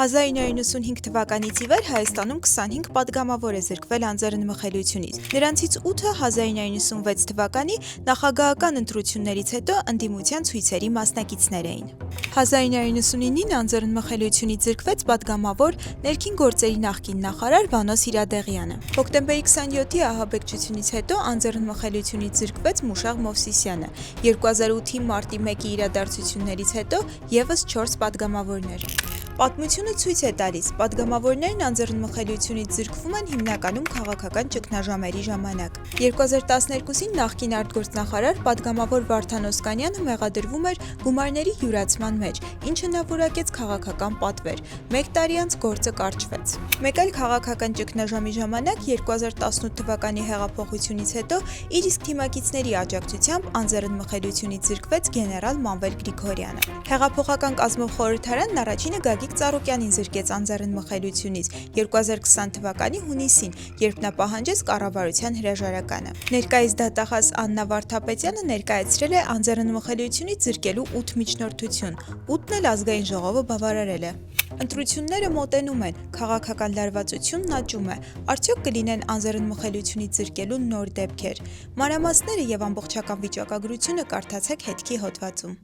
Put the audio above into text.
1995 թվականից ի վեր Հայաստանում 25 պատգամավոր է զրկվել անձեռնմխելիությունից։ Նրանցից 8-ը 1996 թվականի նախագահական ընտրություններից հետո ընդդիմության ցույցերի մասնակիցներ էին։ 1999-ին անձեռնմխելիությունից զրկվեց պատգամավոր ներքին գործերի նախկին նախարար Վանո Սիրադեղյանը։ Հոկտեմբերի 27-ի ահաբեկչությունից հետո անձեռնմխելիությունից զրկվեց Մուշեղ Մովսիսյանը։ 2008-ի մարտի 1-ի իրադարձություններից հետո ևս 4 պատգամավորներ։ Պատմությունը ցույց է տալիս, պատգամավորներն անձեռնմխելիությունից զրկվում են հիմնականում քաղաքական ճգնաժամերի ժամանակ։ 2012-ին նախկին արտգործնախարար պատգամավոր Վարդան Օսկանյանը մեղադրվում էր գումարների յուրացման մեջ, ինչը նա որակեց քաղաքական պատվեր։ 1 տարի անց գործը կարճվեց։ Մեկ այլ քաղաքական ճգնաժամի ժամանակ 2018 թվականի հեղափոխությունից հետո իր իսկ թիմակիցների աջակցությամբ անձեռնմխելիությունից զրկվեց գեներալ Մանվել Գրիգորյանը։ Հեղափոխական կազմող խորհրդարանն առաջինը Գագիկ Ծառուկյանին զրկեց անձեռնմխելիությունից 2020 թվականի հունիսին, երբ նա պահանջեց կառավարության հրաժարականը։ Ներկայիս դատախազ Աննա Վարդապետյանը ներկայացրել է անձեռնմխելիությունից զրկելու 8 միջնորդություն, 8-ն էլ Ազգային ժողովը բավարարել է։ Ընտրությունները մոտենում են, քաղաքական լարվածությունն աճում է, արդյոք կլինեն անձեռնմխելիությունից զրկելու նոր դեպքեր։ Մանրամասները և ամբողջական վիճակագրությունը կարդացեք հետքի հոդվածում։